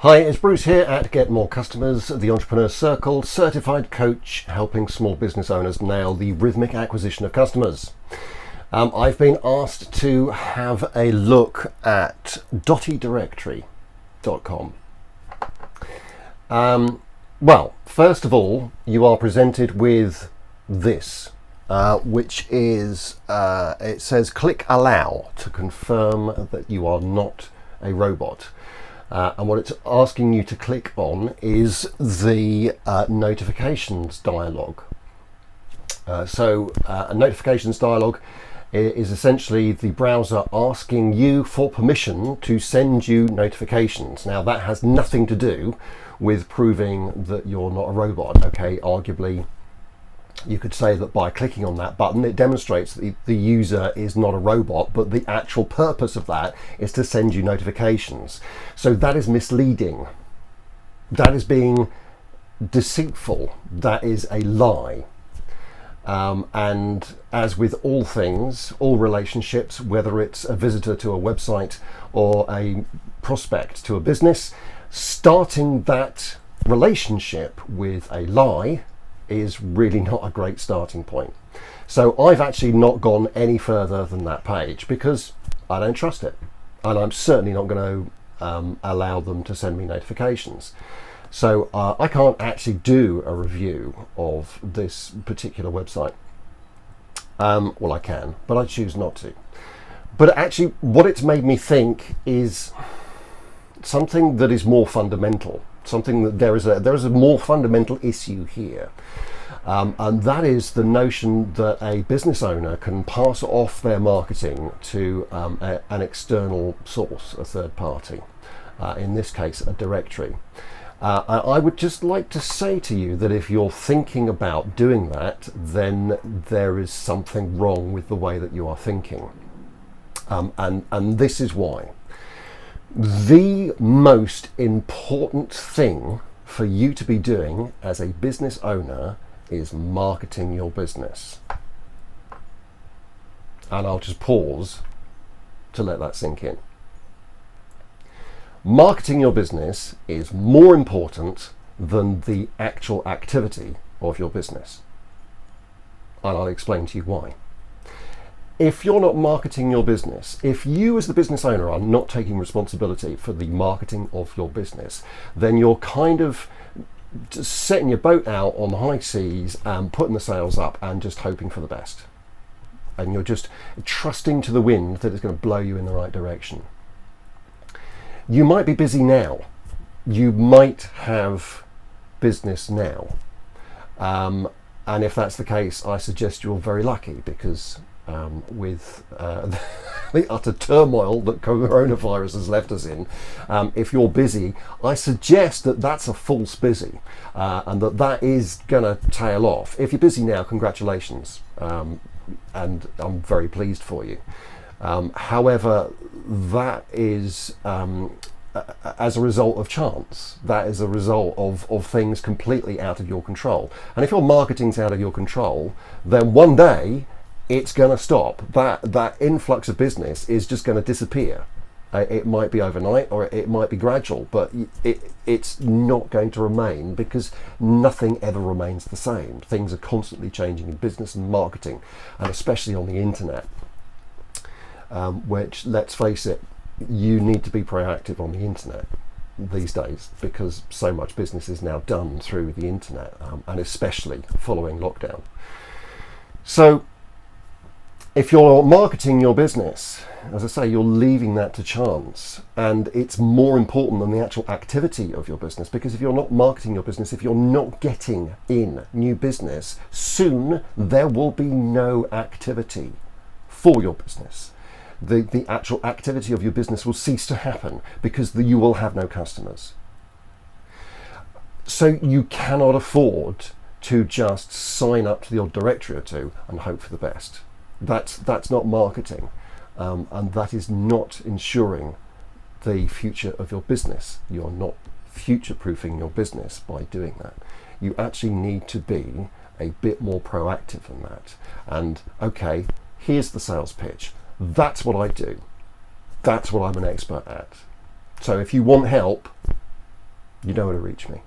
Hi, it's Bruce here at Get More Customers, the Entrepreneur Circle, certified coach helping small business owners nail the rhythmic acquisition of customers. I've been asked to have a look at dottydirectory.com. Well, first of all, you are presented with this, which is, it says click allow to confirm that you are not a robot. And what it's asking you to click on is the notifications dialog. A notifications dialog is essentially the browser asking you for permission to send you notifications. Now that has nothing to do with proving that you're not a robot. Okay, arguably you could say that by clicking on that button it demonstrates that the user is not a robot, but the actual purpose of that is to send you notifications. So that is misleading. That is being deceitful. That is a lie. And as with all things, all relationships, whether it's a visitor to a website or a prospect to a business, starting that relationship with a lie is really not a great starting point. So I've actually not gone any further than that page because I don't trust it, and I'm certainly not going to allow them to send me notifications. So I can't actually do a review of this particular website. Well, I can, but I choose not to. But actually what it's made me think is something that is more fundamental. Something that there is a more fundamental issue here, and that is the notion that a business owner can pass off their marketing to an external source, a third party, in this case a directory. I would just like to say to you that if you're thinking about doing that, then there is something wrong with the way that you are thinking, and this is why. The most important thing for you to be doing as a business owner is marketing your business. And I'll just pause to let that sink in. Marketing your business is more important than the actual activity of your business. And I'll explain to you why. If you're not marketing your business, if you as the business owner are not taking responsibility for the marketing of your business, then you're kind of just setting your boat out on the high seas and putting the sails up and just hoping for the best. And you're just trusting to the wind that it's going to blow you in the right direction. You might be busy now. You might have business now. And if that's the case, I suggest you're very lucky because with the utter turmoil that coronavirus has left us in, if you're busy, I suggest that that's a false busy, and that is going to tail off. If you're busy now, congratulations, and I'm very pleased for you. However, that is as a result of chance. That is a result of things completely out of your control. And if your marketing's out of your control, then one day it's going to stop. That influx of business is just going to disappear. It might be overnight or it might be gradual, but it's not going to remain because nothing ever remains the same. Things are constantly changing in business and marketing, and especially on the internet, which, let's face it, you need to be proactive on the internet these days because so much business is now done through the internet, and especially following lockdown. So if you're marketing your business, as I say, you're leaving that to chance, and it's more important than the actual activity of your business, because if you're not marketing your business, if you're not getting in new business, soon there will be no activity for your business. The actual activity of your business will cease to happen because you will have no customers. So you cannot afford to just sign up to the odd directory or two and hope for the best. That's not marketing, and that is not ensuring the future of your business. You're not future-proofing your business by doing that. You actually need to be a bit more proactive than that. And okay, here's the sales pitch. That's what I do. That's what I'm an expert at. So if you want help, You know where to reach me.